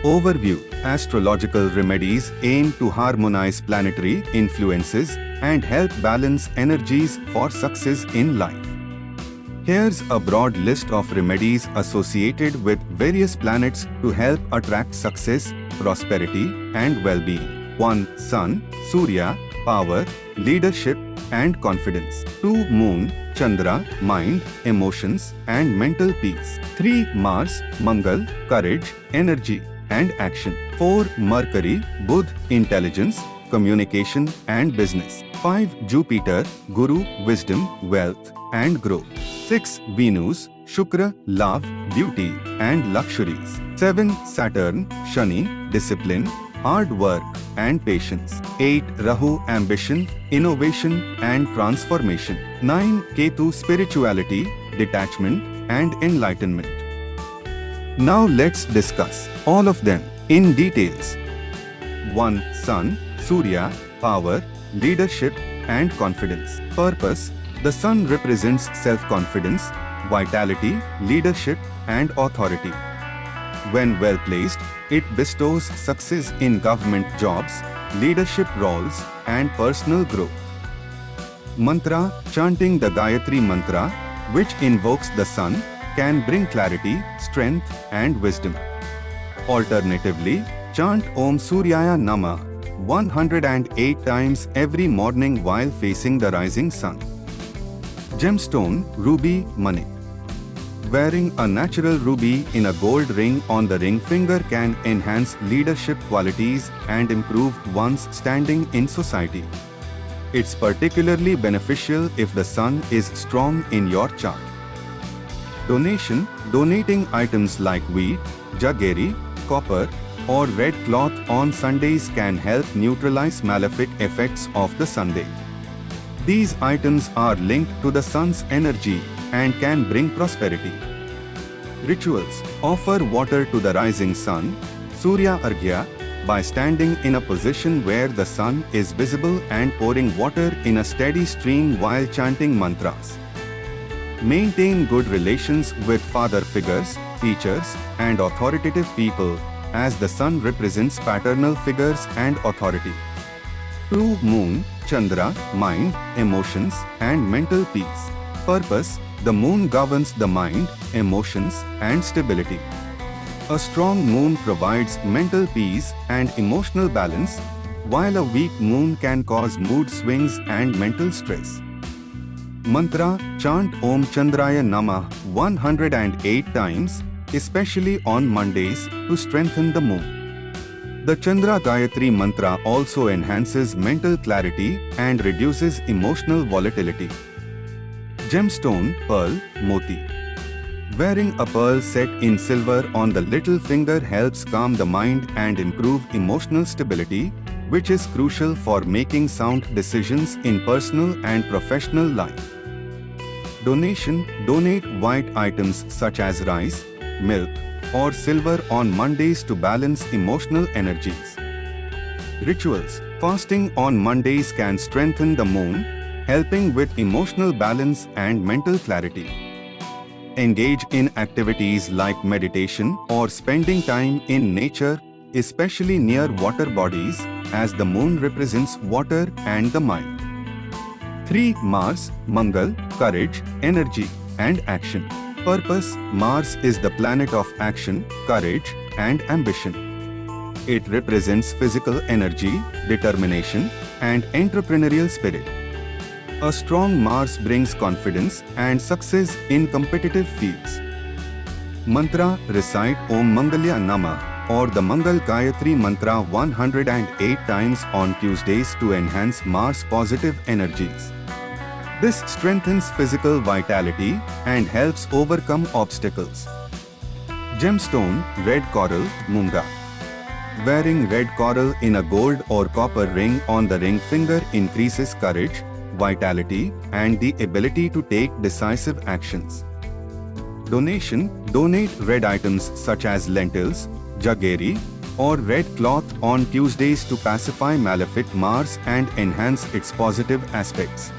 Overview: astrological remedies aim to harmonize planetary influences and help balance energies for success in life. Here's a broad list of remedies associated with various planets to help attract success, prosperity, and well-being. 1. Sun, Surya, power, leadership, and confidence. 2. Moon, Chandra, mind, emotions, and mental peace. 3. Mars, Mangal, courage, energy, and action. 4. Mercury, Budh, intelligence, communication, and business. 5. Jupiter, Guru, wisdom, wealth, and growth. 6. Venus, Shukra, love, beauty, and luxuries. 7. Saturn, Shani, discipline, hard work, and patience. 8. Rahu, ambition, innovation, and transformation. 9. Ketu, spirituality, detachment, and enlightenment. Now let's discuss all of them in details. 1. Sun, Surya, power, leadership, and confidence. Purpose: the sun represents self-confidence, vitality, leadership, and authority. When well placed, it bestows success in government jobs, leadership roles, and personal growth. Mantra: chanting the Gayatri Mantra, which invokes the sun, can bring clarity, strength, and wisdom. Alternatively, chant Om Suryaya Namah 108 times every morning while facing the rising sun. Gemstone, ruby, money. Wearing a natural ruby in a gold ring on the ring finger can enhance leadership qualities and improve one's standing in society. It's particularly beneficial if the sun is strong in your chart. Donation: donating items like wheat, jaggery, copper, or red cloth on Sundays can help neutralize malefic effects of the Sunday. These items are linked to the sun's energy and can bring prosperity. Rituals: offer water to the rising sun, Surya Arghya, by standing in a position where the sun is visible and pouring water in a steady stream while chanting mantras. Maintain good relations with father figures, teachers, and authoritative people, as the sun represents paternal figures and authority. 2. Moon, Chandra, mind, emotions, and mental peace. Purpose: the moon governs the mind, emotions, and stability. A strong moon provides mental peace and emotional balance, while a weak moon can cause mood swings and mental stress. Mantra: chant Om Chandraya Namah 108 times, especially on Mondays, to strengthen the moon. The Chandra Gayatri Mantra also enhances mental clarity and reduces emotional volatility. Gemstone, pearl, moti. Wearing a pearl set in silver on the little finger helps calm the mind and improve emotional stability, which is crucial for making sound decisions in personal and professional life. Donation: donate white items such as rice, milk, or silver on Mondays to balance emotional energies. Rituals: fasting on Mondays can strengthen the moon, helping with emotional balance and mental clarity. Engage in activities like meditation or spending time in nature, especially near water bodies, as the moon represents water and the mind. 3. Mars, Mangal, courage, energy, and action. Purpose: Mars is the planet of action, courage, and ambition. It represents physical energy, determination, and entrepreneurial spirit. A strong Mars brings confidence and success in competitive fields. Mantra: recite Om Mangalya Namah or the Mangal Gayatri Mantra 108 times on Tuesdays to enhance Mars' positive energies. This strengthens physical vitality and helps overcome obstacles. Gemstone, red coral, Munga. Wearing red coral in a gold or copper ring on the ring finger increases courage, vitality, and the ability to take decisive actions. Donation: donate red items such as lentils, jaggery, or red cloth on Tuesdays to pacify malefic Mars and enhance its positive aspects.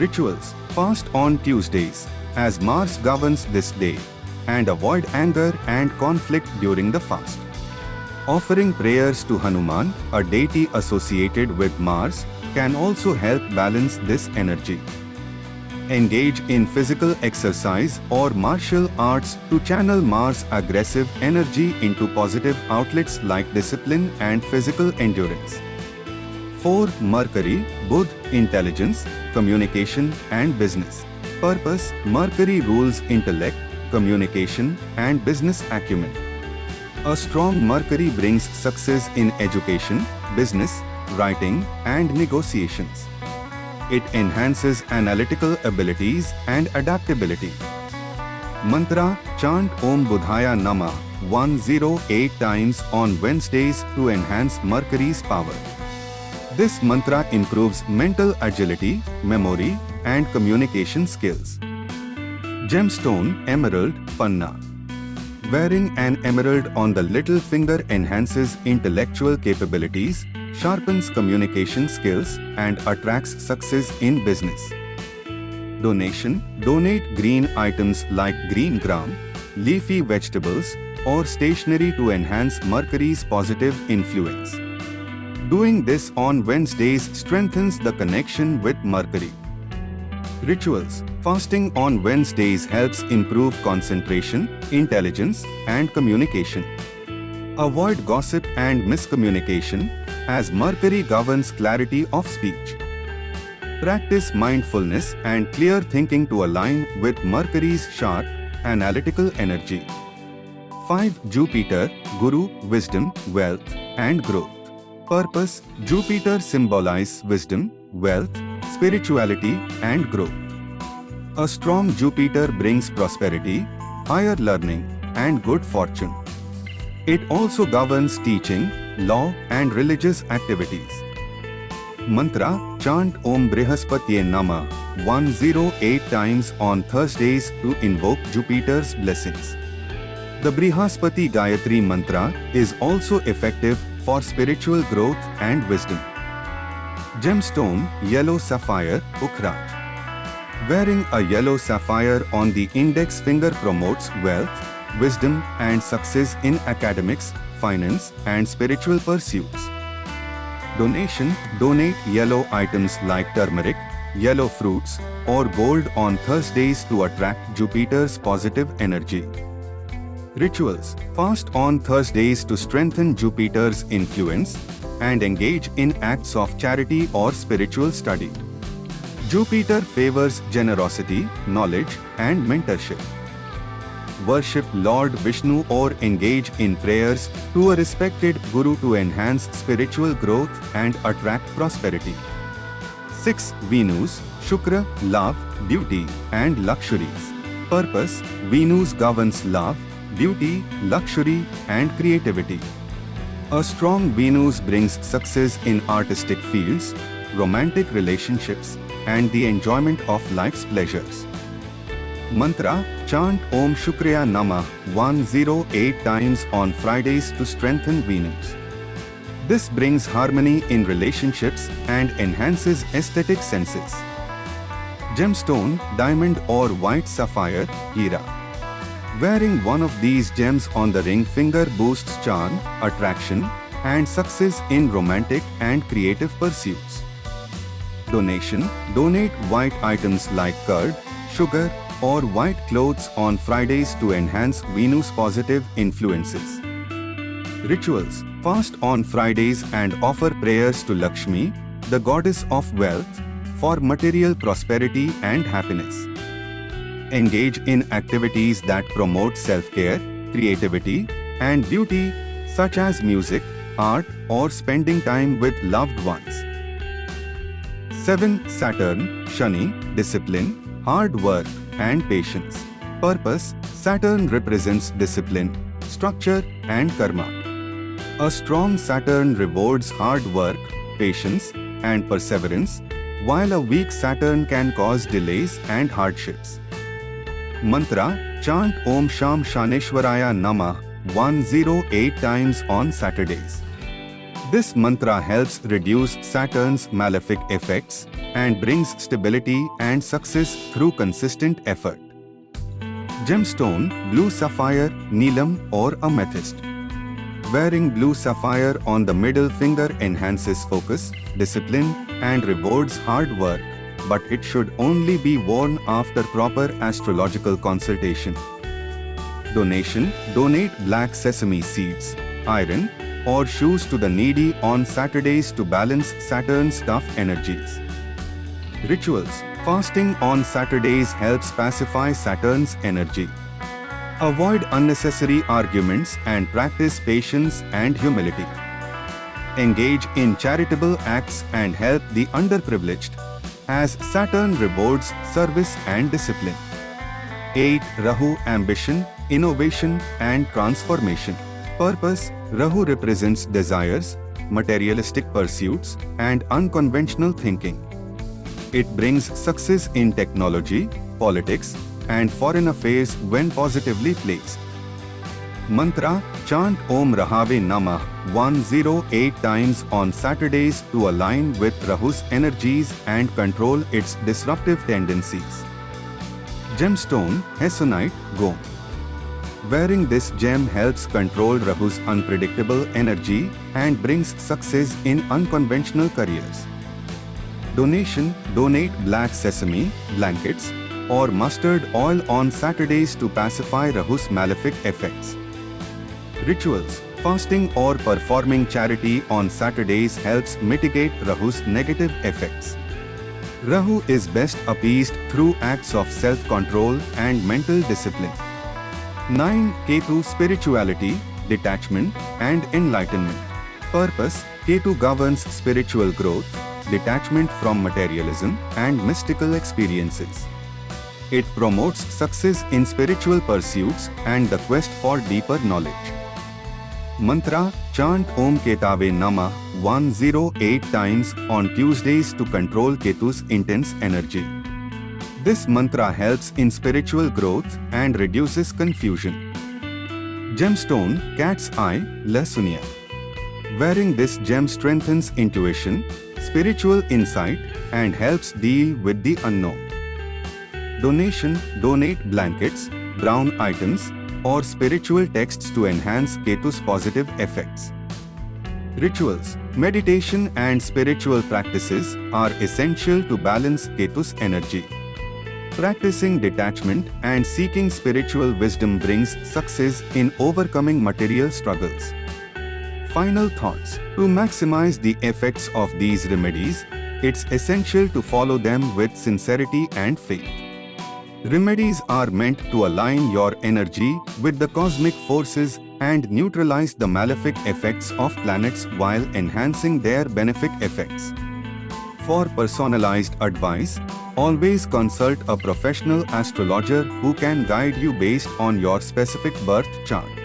Rituals: fast on Tuesdays, as Mars governs this day, and avoid anger and conflict during the fast. Offering prayers to Hanuman, a deity associated with Mars, can also help balance this energy. Engage in physical exercise or martial arts to channel Mars' aggressive energy into positive outlets like discipline and physical endurance. 4. Mercury, Buddh, intelligence, communication and business. Purpose: Mercury rules intellect, communication and business acumen. A strong Mercury brings success in education, business, writing and negotiations. It enhances analytical abilities and adaptability. Mantra: chant Om Budhaya Namah 108 times on Wednesdays to enhance Mercury's power. This mantra improves mental agility, memory, and communication skills. Gemstone: Emerald, Panna. Wearing an emerald on the little finger enhances intellectual capabilities, sharpens communication skills, and attracts success in business. Donation: donate green items like green gram, leafy vegetables, or stationery to enhance Mercury's positive influence. Doing this on Wednesdays strengthens the connection with Mercury. Rituals: fasting on Wednesdays helps improve concentration, intelligence, and communication. Avoid gossip and miscommunication, as Mercury governs clarity of speech. Practice mindfulness and clear thinking to align with Mercury's sharp, analytical energy. 5. Jupiter, Guru, wisdom, wealth, and growth. Purpose: Jupiter symbolizes wisdom, wealth, spirituality, and growth. A strong Jupiter brings prosperity, higher learning, and good fortune. It also governs teaching, law, and religious activities. Mantra: chant Om Brihaspatye Namah 108 times on Thursdays to invoke Jupiter's blessings. The Brihaspati Gayatri mantra is also effective for spiritual growth and wisdom. Gemstone: yellow sapphire, Ukhraj. Wearing a yellow sapphire on the index finger promotes wealth, wisdom, and success in academics, finance, and spiritual pursuits. Donation: donate yellow items like turmeric, yellow fruits, or gold on Thursdays to attract Jupiter's positive energy. Rituals: fast on Thursdays to strengthen Jupiter's influence and engage in acts of charity or spiritual study. Jupiter favors generosity, knowledge, and mentorship. Worship Lord Vishnu or engage in prayers to a respected Guru to enhance spiritual growth and attract prosperity. 6. Venus, Shukra, love, beauty, and luxuries. Purpose: Venus governs love, beauty, luxury, and creativity. A strong Venus brings success in artistic fields, romantic relationships, and the enjoyment of life's pleasures. Mantra: chant Om Shukraya Namah 108 times on Fridays to strengthen Venus. This brings harmony in relationships and enhances aesthetic senses. Gemstone: diamond or white sapphire, Hira. Wearing one of these gems on the ring finger boosts charm, attraction, and success in romantic and creative pursuits. Donation: donate white items like curd, sugar, or white clothes on Fridays to enhance Venus' positive influences. Rituals: fast on Fridays and offer prayers to Lakshmi, the goddess of wealth, for material prosperity and happiness. Engage in activities that promote self-care, creativity, and beauty, such as music, art, or spending time with loved ones. 7. Saturn, Shani, discipline, hard work, and patience. Purpose: Saturn represents discipline, structure, and karma. A strong Saturn rewards hard work, patience, and perseverance, while a weak Saturn can cause delays and hardships. Mantra: chant Om Sham Shaneshwaraya Namah 108 times on Saturdays. This mantra helps reduce Saturn's malefic effects and brings stability and success through consistent effort. Gemstone: blue sapphire, Neelam, or amethyst. Wearing blue sapphire on the middle finger enhances focus, discipline, and rewards hard work, but it should only be worn after proper astrological consultation. Donation: donate black sesame seeds, iron, or shoes to the needy on Saturdays to balance Saturn's tough energies. Rituals: fasting on Saturdays helps pacify Saturn's energy. Avoid unnecessary arguments and practice patience and humility. Engage in charitable acts and help the underprivileged, as Saturn rewards service and discipline. 8. Rahu: ambition, innovation, and transformation. Purpose: Rahu represents desires, materialistic pursuits, and unconventional thinking. It brings success in technology, politics, and foreign affairs when positively placed. Mantra: chant Om Rahave Namah 108 times on Saturdays to align with Rahu's energies and control its disruptive tendencies. Gemstone: Hessonite, Gom. Wearing this gem helps control Rahu's unpredictable energy and brings success in unconventional careers. Donation: donate black sesame, blankets, or mustard oil on Saturdays to pacify Rahu's malefic effects. Rituals: fasting or performing charity on Saturdays helps mitigate Rahu's negative effects. Rahu is best appeased through acts of self-control and mental discipline. 9. Ketu: spirituality, detachment, and enlightenment. Purpose: Ketu governs spiritual growth, detachment from materialism, and mystical experiences. It promotes success in spiritual pursuits and the quest for deeper knowledge. Mantra: chant Om Ketave Namah 108 times on Tuesdays to control Ketu's intense energy. This mantra helps in spiritual growth and reduces confusion. Gemstone: cat's eye, Lasunia. Wearing this gem strengthens intuition, spiritual insight, and helps deal with the unknown. Donation: donate blankets, brown items, or spiritual texts to enhance Ketu's positive effects. Rituals: meditation and spiritual practices are essential to balance Ketu's energy. Practicing detachment and seeking spiritual wisdom brings success in overcoming material struggles. Final thoughts: to maximize the effects of these remedies, it's essential to follow them with sincerity and faith. Remedies are meant to align your energy with the cosmic forces and neutralize the malefic effects of planets while enhancing their benefic effects. For personalized advice, always consult a professional astrologer who can guide you based on your specific birth chart.